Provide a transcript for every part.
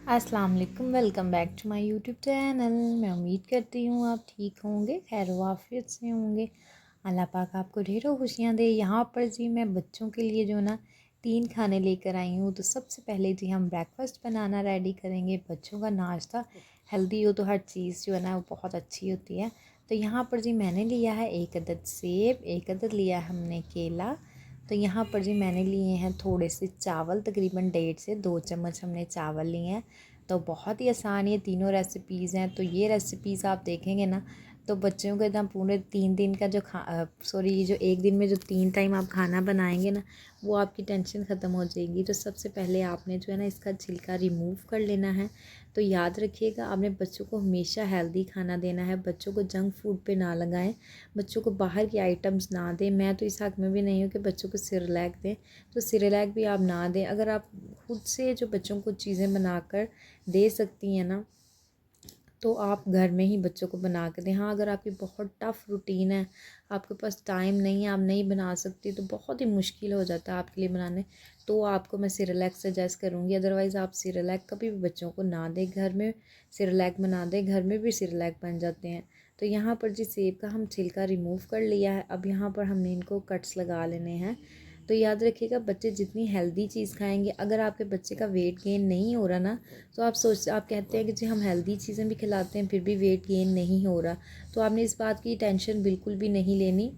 अस्सलाम वालेकुम, welcome back to my YouTube channel. मैं उम्मीद करती हूँ आप ठीक होंगे, खैर वाफियत से होंगे। अल्लाह पाक आपको ढेरों खुशियाँ दे। यहाँ पर जी मैं बच्चों के लिए जो ना 3 खाने लेकर आई हूँ। तो सबसे पहले जी हम ब्रेकफास्ट बनाना रेडी करेंगे। बच्चों का नाश्ता हेल्दी हो तो हर चीज़ जो है ना वो बहुत अच्छी होती है। तो यहाँ पर जी मैंने लिया है 1 अदद सेब, 1 अदद लिया है हमने केला। तो यहाँ पर जी मैंने लिए हैं थोड़े से चावल, तकरीबन 1.5 से 2 चम्मच हमने चावल लिए हैं। तो बहुत ही आसान ये तीनों रेसिपीज़ हैं। तो ये रेसिपीज़ आप देखेंगे ना तो बच्चों को एकदम पूरे 3 दिन का जो जो 1 दिन में जो 3 टाइम आप खाना बनाएंगे ना वो आपकी टेंशन ख़त्म हो जाएगी। तो सबसे पहले आपने जो है ना इसका छिलका रिमूव कर लेना है। तो याद रखिएगा आपने बच्चों को हमेशा हेल्दी खाना देना है। बच्चों को जंक फूड पे ना लगाएं, बच्चों को बाहर की आइटम्स ना दें। मैं तो इस हक़ में भी नहीं हूँ कि बच्चों को सिरलैक दें, तो सिरलैक भी आप ना दें। अगर आप खुद से जो बच्चों को चीज़ें बनाकर दे सकती हैं ना तो आप घर में ही बच्चों को बना के दें। हाँ, अगर आपकी बहुत टफ़ रूटीन है, आपके पास टाइम नहीं है, आप नहीं बना सकती, तो बहुत ही मुश्किल हो जाता है आपके लिए बनाने, तो आपको मैं सिरलैक सजेस्ट करूँगी। अदरवाइज़ आप सिरलैक कभी भी बच्चों को ना दें। घर में सिरलैक बना दें, घर में भी सिरलैक बन जाते हैं। तो यहाँ पर जी सेब का हम छिलका रिमूव कर लिया है। अब यहाँ पर हमने इनको कट्स लगा लेने हैं। तो याद रखिएगा बच्चे जितनी हेल्दी चीज़ खाएंगे, अगर आपके बच्चे का वेट गेन नहीं हो रहा ना तो आप कहते हैं कि जी हम हेल्दी चीज़ें भी खिलाते हैं फिर भी वेट गेन नहीं हो रहा, तो आपने इस बात की टेंशन बिल्कुल भी नहीं लेनी।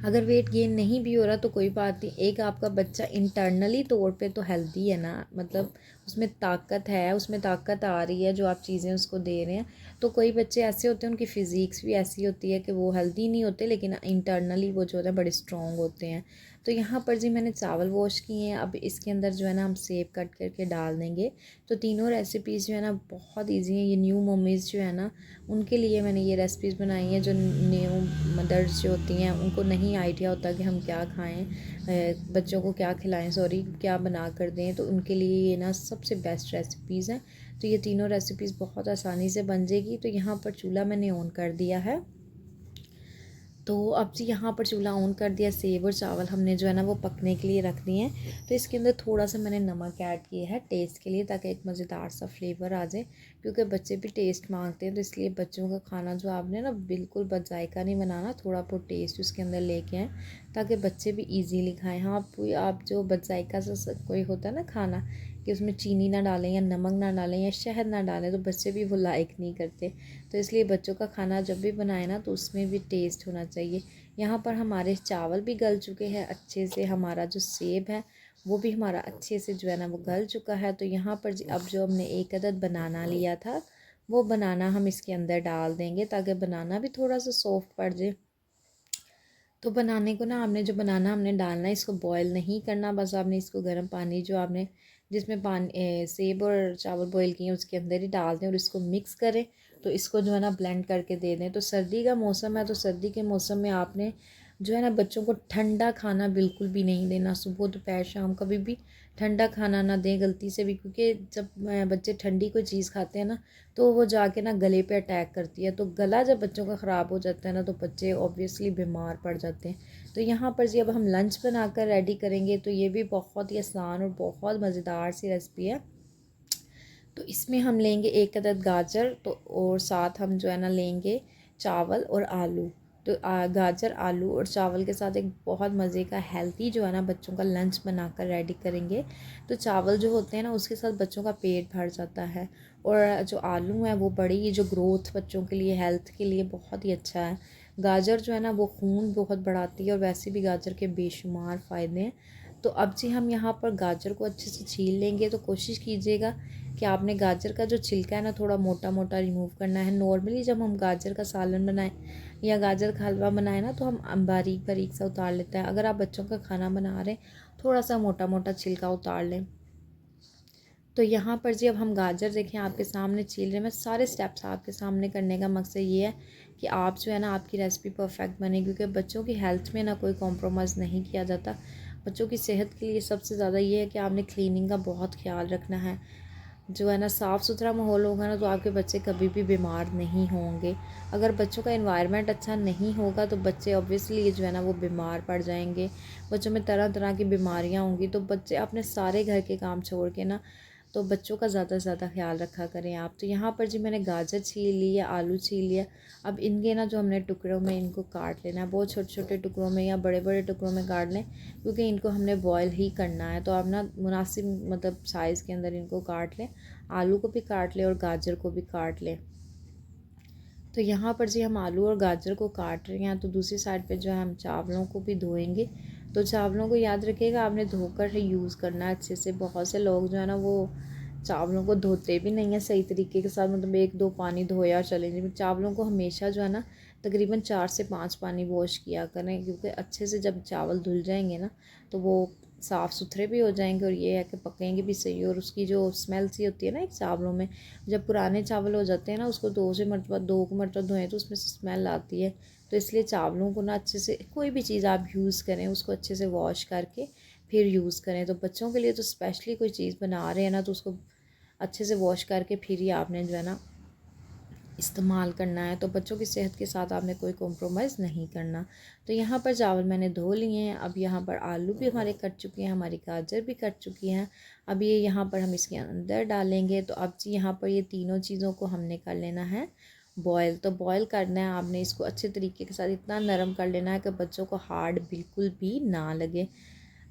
अगर वेट गेन नहीं भी हो रहा तो कोई बात नहीं, एक आपका बच्चा इंटरनली तौर पे तो हेल्दी है ना, मतलब उसमें ताकत है, उसमें ताकत आ रही है जो आप चीज़ें उसको दे रहे हैं। तो कोई बच्चे ऐसे होते हैं उनकी फ़िज़िक्स भी ऐसी होती है कि वो हेल्दी नहीं होते लेकिन इंटरनली वो जो है बड़े स्ट्रॉन्ग होते हैं। तो यहाँ पर जी मैंने चावल वॉश किए हैं। अब इसके अंदर जो है ना हम सेब कट करके डाल देंगे। तो तीनों रेसिपीज़ जो है ना बहुत ईजी हैं। ये न्यू मम्मीज़ जो है ना उनके लिए मैंने ये रेसिपीज़ बनाई हैं। जो न्यू मदर्स जो होती हैं उनको नहीं आइडिया होता कि हम क्या खाएं, बच्चों को क्या खिलाएं, क्या बना कर दें, तो उनके लिए ये ना सबसे बेस्ट रेसिपीज़ हैं। तो ये तीनों रेसिपीज़ बहुत आसानी से बन जाएगी। तो यहाँ पर चूल्हा मैंने ऑन कर दिया है। तो अब जी यहाँ पर चूल्हा ऑन कर दिया। सेब और चावल हमने जो है ना वो पकने के लिए रख दिए हैं। तो इसके अंदर थोड़ा सा मैंने नमक ऐड किया है टेस्ट के लिए, ताकि एक मज़ेदार सा फ्लेवर आ जाए, क्योंकि बच्चे भी टेस्ट मांगते हैं। तो इसलिए बच्चों का खाना जो आपने ना बिल्कुल बजायका नहीं बनाना, थोड़ा बहुत टेस्ट उसके अंदर लेके आएँ ताकि बच्चे भी ईजीली खाएँ। हाँ, आप जो बजायका सा कोई होता है ना खाना कि उसमें चीनी ना डालें या नमक ना डालें या शहद ना डालें, तो बच्चे भी वो लाइक नहीं करते। तो इसलिए बच्चों का खाना जब भी बनाए ना तो उसमें भी टेस्ट होना चाहिए। यहाँ पर हमारे चावल भी गल चुके हैं अच्छे से, हमारा जो सेब है वो भी हमारा अच्छे से जो है ना वो गल चुका है। तो यहाँ पर अब जो हमने 1 अदद बनाना लिया था वो बनाना हम इसके अंदर डाल देंगे, ताकि बनाना भी थोड़ा सा सॉफ्ट पड़ जाए। तो बनाने को ना आपने जो बनाना हमने डालना है, इसको बॉयल नहीं करना, बस आपने इसको गर्म पानी जो आपने जिसमें सेब और चावल बॉयल किए हैं उसके अंदर ही डाल दें और इसको मिक्स करें। तो इसको जो है ना ब्लेंड करके दे दें। तो सर्दी का मौसम है, तो सर्दी के मौसम में आपने जो है ना बच्चों को ठंडा खाना बिल्कुल भी नहीं देना। सुबह दोपहर शाम कभी भी ठंडा खाना ना दें गलती से भी, क्योंकि जब बच्चे ठंडी कोई चीज़ खाते हैं ना तो वो जाके ना गले पे अटैक करती है। तो गला जब बच्चों का ख़राब हो जाता है ना तो बच्चे ऑब्वियसली बीमार पड़ जाते हैं। तो यहाँ पर जी अब हम लंच बनाकर रेडी करेंगे। तो ये भी बहुत ही आसान और बहुत मज़ेदार सी रेसिपी है। तो इसमें हम लेंगे 1 अदद गाजर, तो और साथ हम जो है ना लेंगे चावल और आलू। तो गाजर आलू और चावल के साथ एक बहुत मज़े का हेल्थी जो है ना बच्चों का लंच बनाकर रेडी करेंगे। तो चावल जो होते हैं ना उसके साथ बच्चों का पेट भर जाता है, और जो आलू है वो बड़ी जो ग्रोथ बच्चों के लिए हेल्थ के लिए बहुत ही अच्छा है। गाजर जो है ना वो खून बहुत बढ़ाती है, और वैसे भी गाजर के बेशुमार फ़ायदे हैं। तो अब जी हम यहाँ पर गाजर को अच्छे से छील लेंगे। तो कोशिश कीजिएगा कि आपने गाजर का जो छिलका है ना थोड़ा मोटा मोटा रिमूव करना है। नॉर्मली जब हम गाजर का सालन बनाएं या गाजर का हलवा बनाएं ना तो हम बारीक बारीक सा उतार लेते हैं। अगर आप बच्चों का खाना बना रहे हैं थोड़ा सा मोटा मोटा छिलका उतार लें। तो यहाँ पर जी अब हम गाजर देखें आपके सामने छील रहे हैं। मैं सारे स्टेप्स आपके सामने करने का मकसद ये है कि आप जो है ना आपकी रेसिपी परफेक्ट बने, क्योंकि बच्चों की हेल्थ में ना कोई कॉम्प्रोमाइज़ नहीं किया जाता। बच्चों की सेहत के लिए सबसे ज़्यादा ये है कि आपने क्लीनिंग का बहुत ख्याल रखना है। जो है ना साफ़ सुथरा माहौल होगा ना तो आपके बच्चे कभी भी बीमार नहीं होंगे। अगर बच्चों का एनवायरनमेंट अच्छा नहीं होगा तो बच्चे ऑब्वियसली जो है ना वो बीमार पड़ जाएंगे। बच्चों में तरह तरह की बीमारियां होंगी। तो बच्चे अपने सारे घर के काम छोड़ के ना तो बच्चों का ज़्यादा से ज़्यादा ख्याल रखा करें आप। तो यहाँ पर जी मैंने गाजर छील लिया, आलू छील लिया। अब इनके ना जो हमने टुकड़ों में इनको काट लेना है, बहुत छोटे छोटे टुकड़ों में या बड़े बड़े टुकड़ों में काट लें, क्योंकि इनको हमने बॉयल ही करना है। तो आप ना मुनासिब मतलब साइज़ के अंदर इनको काट लें, आलू को भी काट लें और गाजर को भी काट लें। तो यहाँ पर जी हम आलू और गाजर को काट रहे हैं, तो दूसरी साइड पे जो है हम चावलों को भी धोएंगे। तो चावलों को याद रखिएगा आपने धोकर यूज़ करना है अच्छे से। बहुत से लोग जो है ना वो चावलों को धोते भी नहीं हैं सही तरीके के साथ, मतलब 1-2 पानी धोया चले जाए। चावलों को हमेशा जो है ना तकरीबन 4 से 5 पानी वॉश किया करें, क्योंकि अच्छे से जब चावल धुल जाएंगे ना तो वो साफ़ सुथरे भी हो जाएंगे और ये है कि पकेंगे भी सही। और उसकी जो स्मेल सी होती है ना एक चावलों में, जब पुराने चावल हो जाते हैं ना उसको 2 मरतबा धोएं तो उसमें से स्मेल आती है। तो इसलिए चावलों को ना अच्छे से, कोई भी चीज़ आप यूज़ करें उसको अच्छे से वॉश करके फिर यूज़ करें। तो बच्चों के लिए तो स्पेशली कोई चीज़ बना रहे हैं ना तो उसको अच्छे से वॉश करके फिर ही आपने जो है ना इस्तेमाल करना है। तो बच्चों की सेहत के साथ आपने कोई कॉम्प्रोमाइज़ नहीं करना। तो यहाँ पर चावल मैंने धो लिए हैं। अब यहाँ पर आलू भी हमारे कट चुके हैं, हमारी गाजर भी कट चुकी हैं। अब ये यहाँ पर हम इसके अंदर डालेंगे। तो अब जी यहाँ पर ये तीनों चीज़ों को हमने कर लेना है बॉयल। तो बॉयल करना है आपने इसको अच्छे तरीके के साथ, इतना नरम कर लेना है कि बच्चों को हार्ड बिल्कुल भी ना लगे।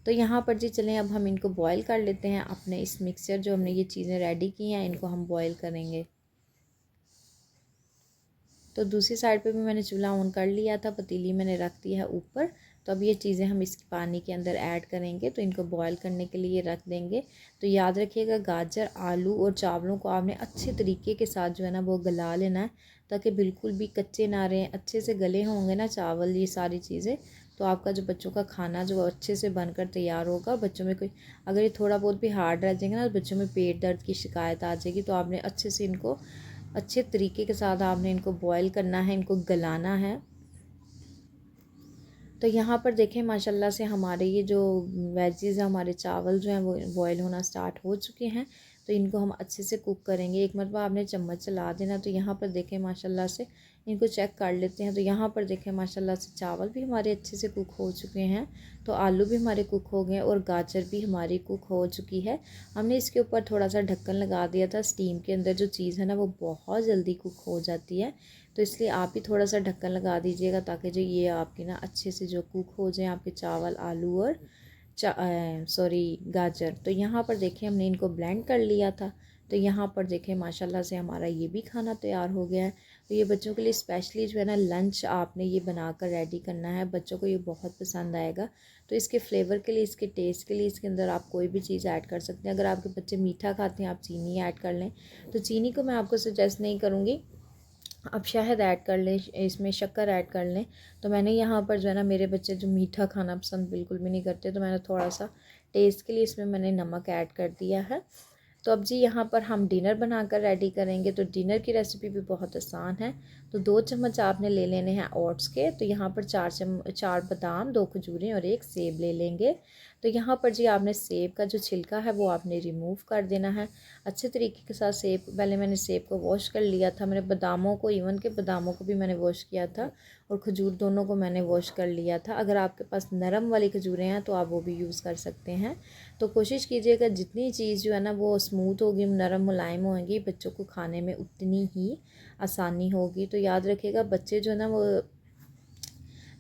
तो यहाँ पर जी चलें अब हम इनको बॉयल कर लेते हैं। अपने इस मिक्सचर जो हमने ये चीज़ें रेडी की हैं इनको हम बॉयल करेंगे। तो दूसरी साइड पे भी मैंने चूल्हा ऑन कर लिया था, पतीली मैंने रख दी है ऊपर। तो अब ये चीज़ें हम इस पानी के अंदर ऐड करेंगे, तो इनको बॉयल करने के लिए रख देंगे। तो याद रखिएगा गाजर, आलू और चावलों को आपने अच्छे तरीके के साथ जो है ना वो गला लेना है, ताकि बिल्कुल भी कच्चे ना रहें। अच्छे से गले होंगे ना चावल ये सारी चीज़ें, तो आपका जो बच्चों का खाना जो अच्छे से बनकर तैयार होगा। बच्चों में कोई अगर ये थोड़ा बहुत भी हार्ड रह जाएंगे ना तो बच्चों में पेट दर्द की शिकायत आ जाएगी। तो आपने अच्छे से इनको अच्छे तरीके के साथ आपने इनको बॉयल करना है, इनको गलाना है। तो यहाँ पर देखें माशाल्लाह से हमारे ये जो वेजीज़ हैं, हमारे चावल जो हैं वो बॉयल होना स्टार्ट हो चुके हैं। तो इनको हम अच्छे से कुक करेंगे। एक मरतबा आपने चम्मच चला देना। तो यहाँ पर देखें माशाल्लाह से इनको चेक कर लेते हैं। तो यहाँ पर देखें माशाल्लाह से चावल भी हमारे अच्छे से कुक हो चुके हैं। तो आलू भी हमारे कुक हो गए और गाजर भी हमारी कुक हो चुकी है। हमने इसके ऊपर थोड़ा सा ढक्कन लगा दिया था। स्टीम के अंदर जो चीज़ है ना वो बहुत जल्दी कुक हो जाती है, तो इसलिए आप भी थोड़ा सा ढक्कन लगा दीजिएगा, ताकि जो ये आपकी ना अच्छे से जो कुक हो जाए आपके चावल, आलू और गाजर। तो यहाँ पर देखें हमने इनको ब्लेंड कर लिया था। तो यहाँ पर देखें माशाल्लाह से हमारा ये भी खाना तैयार हो गया है। तो ये बच्चों के लिए स्पेशली जो है ना लंच आपने ये बनाकर रेडी करना है। बच्चों को ये बहुत पसंद आएगा। तो इसके फ्लेवर के लिए, इसके टेस्ट के लिए इसके अंदर आप कोई भी चीज़ ऐड कर सकते हैं। अगर आपके बच्चे मीठा खाते हैं आप चीनी ऐड कर लें। तो चीनी को मैं आपको सजेस्ट नहीं करूँगी, आप शहद ऐड कर लें, इसमें शक्कर ऐड कर लें। तो मैंने यहाँ पर जो है ना, मेरे बच्चे जो मीठा खाना पसंद बिल्कुल भी नहीं करते, तो मैंने थोड़ा सा टेस्ट के लिए इसमें मैंने नमक ऐड कर दिया है। तो अब जी यहाँ पर हम डिनर बनाकर रेडी करेंगे। तो डिनर की रेसिपी भी बहुत आसान है। तो 2 चम्मच आपने ले लेने हैं ओट्स के। तो यहाँ पर 4 बादाम, 2 खजूरें और 1 सेब ले लेंगे। तो यहाँ पर जी आपने सेब का जो छिलका है वो आपने रिमूव कर देना है अच्छे तरीके के साथ। सेब पहले मैंने सेब को वॉश कर लिया था। मैंने बादामों को, इवन के बादामों को भी मैंने वॉश किया था और खजूर दोनों को मैंने वॉश कर लिया था। अगर आपके पास नरम वाली खजूरें हैं तो आप वो भी यूज़ कर सकते हैं। तो कोशिश कीजिएगा जितनी चीज़ जो है ना वो स्मूथ होगी, नरम मुलायम होगी, बच्चों को खाने में उतनी ही आसानी होगी। तो याद रखिएगा बच्चे जो है ना वो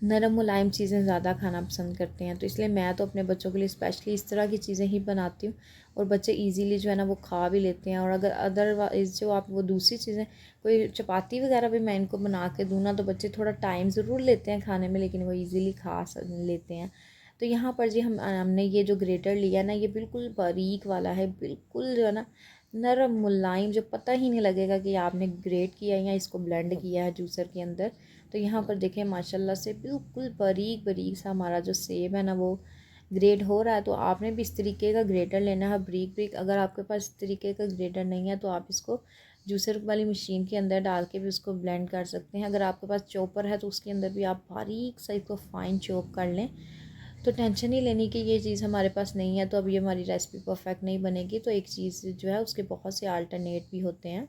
नरम मुलायम चीज़ें ज़्यादा खाना पसंद करते हैं। तो इसलिए मैं तो अपने बच्चों के लिए स्पेशली इस तरह की चीज़ें ही बनाती हूँ और बच्चे इजीली जो है ना वो खा भी लेते हैं। और अगर अदरवाइज़ जो आप वो दूसरी चीज़ें, कोई चपाती वगैरह भी मैं इनको बना के दूँ ना, तो बच्चे थोड़ा टाइम ज़रूर लेते हैं खाने में, लेकिन वो ईज़िली खा लेते हैं। तो यहाँ पर जी हमने ये जो ग्रेटर लिया ना, ये बिल्कुल बारीक वाला है, बिल्कुल जो है ना नरम मुलायम, जो पता ही नहीं लगेगा कि आपने ग्रेट किया है या इसको ब्लेंड किया है जूसर के अंदर। तो यहाँ पर देखें माशाल्लाह से बिल्कुल बारीक बारीक सा हमारा जो सेब है ना वो ग्रेट हो रहा है। तो आपने भी इस तरीके का ग्रेटर लेना है, बारीक बारीक। अगर आपके पास इस तरीके का ग्रेटर नहीं है तो आप इसको जूसर वाली मशीन के अंदर डाल के भी उसको ब्लेंड कर सकते हैं। अगर आपके पास चॉपर है तो उसके अंदर भी आप बारीक सा इसको फाइन चॉप कर लें। तो टेंशन ही लेने की ये चीज़ हमारे पास नहीं है तो अब ये हमारी रेसिपी परफेक्ट नहीं बनेगी। तो एक चीज़ जो है उसके बहुत से अल्टरनेट भी होते हैं।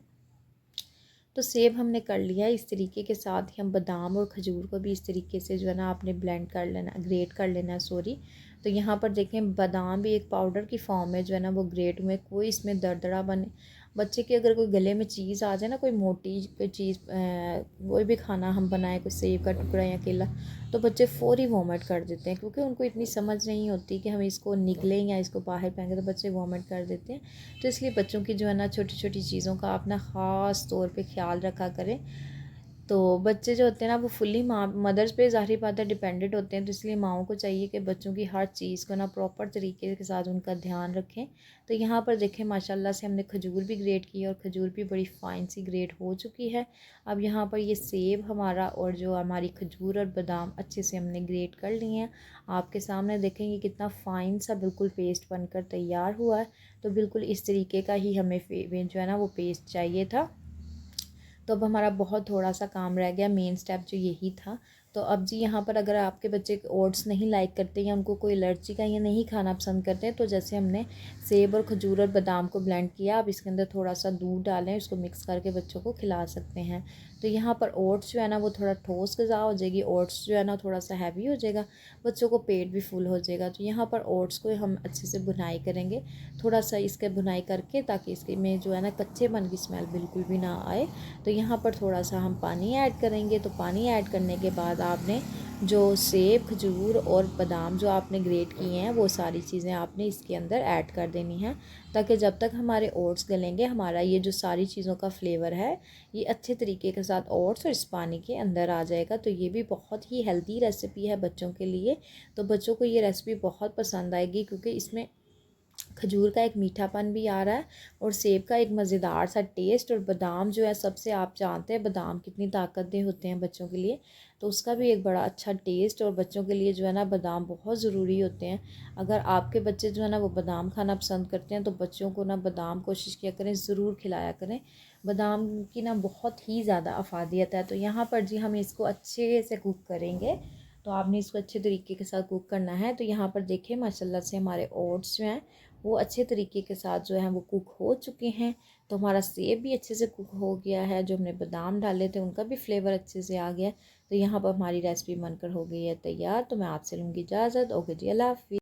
तो सेब हमने कर लिया है इस तरीके के साथ ही हम बादाम और खजूर को भी इस तरीके से जो है ना आपने ब्लेंड कर लेना, ग्रेट कर लेना है, सॉरी। तो तो यहाँ पर देखें बादाम भी एक पाउडर की फॉर्म में जो है ना वो ग्रेट हुए, कोई इसमें दरदरा बने। बच्चे के अगर कोई गले में चीज़ आ जाए ना, कोई मोटी कोई चीज़, कोई भी खाना हम बनाएं, कोई सेब का टुकड़ा या केला, तो बच्चे फ़ौरी वॉमिट कर देते हैं, क्योंकि उनको इतनी समझ नहीं होती कि हम इसको निकलें या इसको बाहर फेंकें, तो बच्चे वॉमिट कर देते हैं। तो इसलिए बच्चों की जो है ना छोटी छोटी चीज़ों का अपना ख़ास तौर पे ख्याल रखा करें। तो बच्चे जो होते हैं ना वो फुल्ली माँ मदर्स पे ज़ाहिर बात है डिपेंडेंट होते हैं, तो इसलिए माँओं को चाहिए कि बच्चों की हर चीज़ को ना प्रॉपर तरीके के साथ उनका ध्यान रखें। तो यहाँ पर देखें माशाल्लाह से हमने खजूर भी ग्रेट की है और खजूर भी बड़ी फ़ाइन सी ग्रेट हो चुकी है। अब यहाँ पर ये सेब हमारा और जो हमारी खजूर और बादाम अच्छे से हमने ग्रेट कर लिए हैं। आपके सामने देखेंगे कितना फ़ाइन सा बिल्कुल पेस्ट बनकर तैयार हुआ है। तो बिल्कुल इस तरीके का ही हमें जो है ना वो पेस्ट चाहिए था। तो अब हमारा बहुत थोड़ा सा काम रह गया, मेन स्टेप जो यही था। तो अब जी यहाँ पर अगर आपके बच्चे ओट्स नहीं लाइक करते या उनको कोई एलर्जी का या नहीं खाना पसंद करते, तो जैसे हमने सेब और खजूर और बादाम को ब्लेंड किया, आप इसके अंदर थोड़ा सा दूध डालें, उसको मिक्स करके बच्चों को खिला सकते हैं। तो यहाँ पर ओट्स जो है ना वो थोड़ा ठोस गज़ा हो जाएगी, ओट्स जो है ना थोड़ा सा हैवी हो जाएगा, बच्चों को पेट भी फुल हो जाएगा। तो यहाँ पर ओट्स को हम अच्छे से भुनाई करेंगे, थोड़ा सा इसके भुनाई करके, ताकि इसके में जो है ना कच्चेपन की स्मेल बिल्कुल भी ना आए। तो यहाँ पर थोड़ा सा हम पानी ऐड करेंगे। तो पानी ऐड करने के बाद आपने जो सेब खजूर और बादाम जो आपने ग्रेट किए हैं वो सारी चीज़ें आपने इसके अंदर ऐड कर देनी हैं, ताकि जब तक हमारे ओट्स गलेंगे हमारा ये जो सारी चीज़ों का फ्लेवर है ये अच्छे तरीके के साथ ओट्स और इस पानी के अंदर आ जाएगा। तो ये भी बहुत ही हेल्दी रेसिपी है बच्चों के लिए। तो बच्चों को ये रेसिपी बहुत पसंद आएगी, क्योंकि इसमें खजूर का एक मीठापन भी आ रहा है और सेब का एक मज़ेदार सा टेस्ट, और बादाम जो है सबसे, आप जानते हैं बादाम कितनी ताकतदेह होते हैं बच्चों के लिए, तो उसका भी एक बड़ा अच्छा टेस्ट। और बच्चों के लिए जो है ना बादाम बहुत ज़रूरी होते हैं। अगर आपके बच्चे जो है ना वो बादाम खाना पसंद करते हैं, तो बच्चों को ना बादाम कोशिश किया करें, ज़रूर खिलाया करें। बादाम की ना बहुत ही ज़्यादा अफादियत है। तो यहाँ पर जी हम इसको अच्छे से कुक करेंगे। तो आपने इसको अच्छे तरीके के साथ कुक करना है। तो यहाँ पर देखिए माशाल्लाह से हमारे ओट्स जो हैं वो अच्छे तरीके के साथ जो है वो कुक हो चुके हैं। तो हमारा सेब भी अच्छे से कुक हो गया है, जो हमने बादाम डाले थे उनका भी फ्लेवर अच्छे से आ गया है। तो यहाँ पर हमारी रेसिपी बनकर हो गई है तैयार। तो मैं आपसे लूँगी इजाज़त। ओके जी, अल्लाह हाफ़िज़।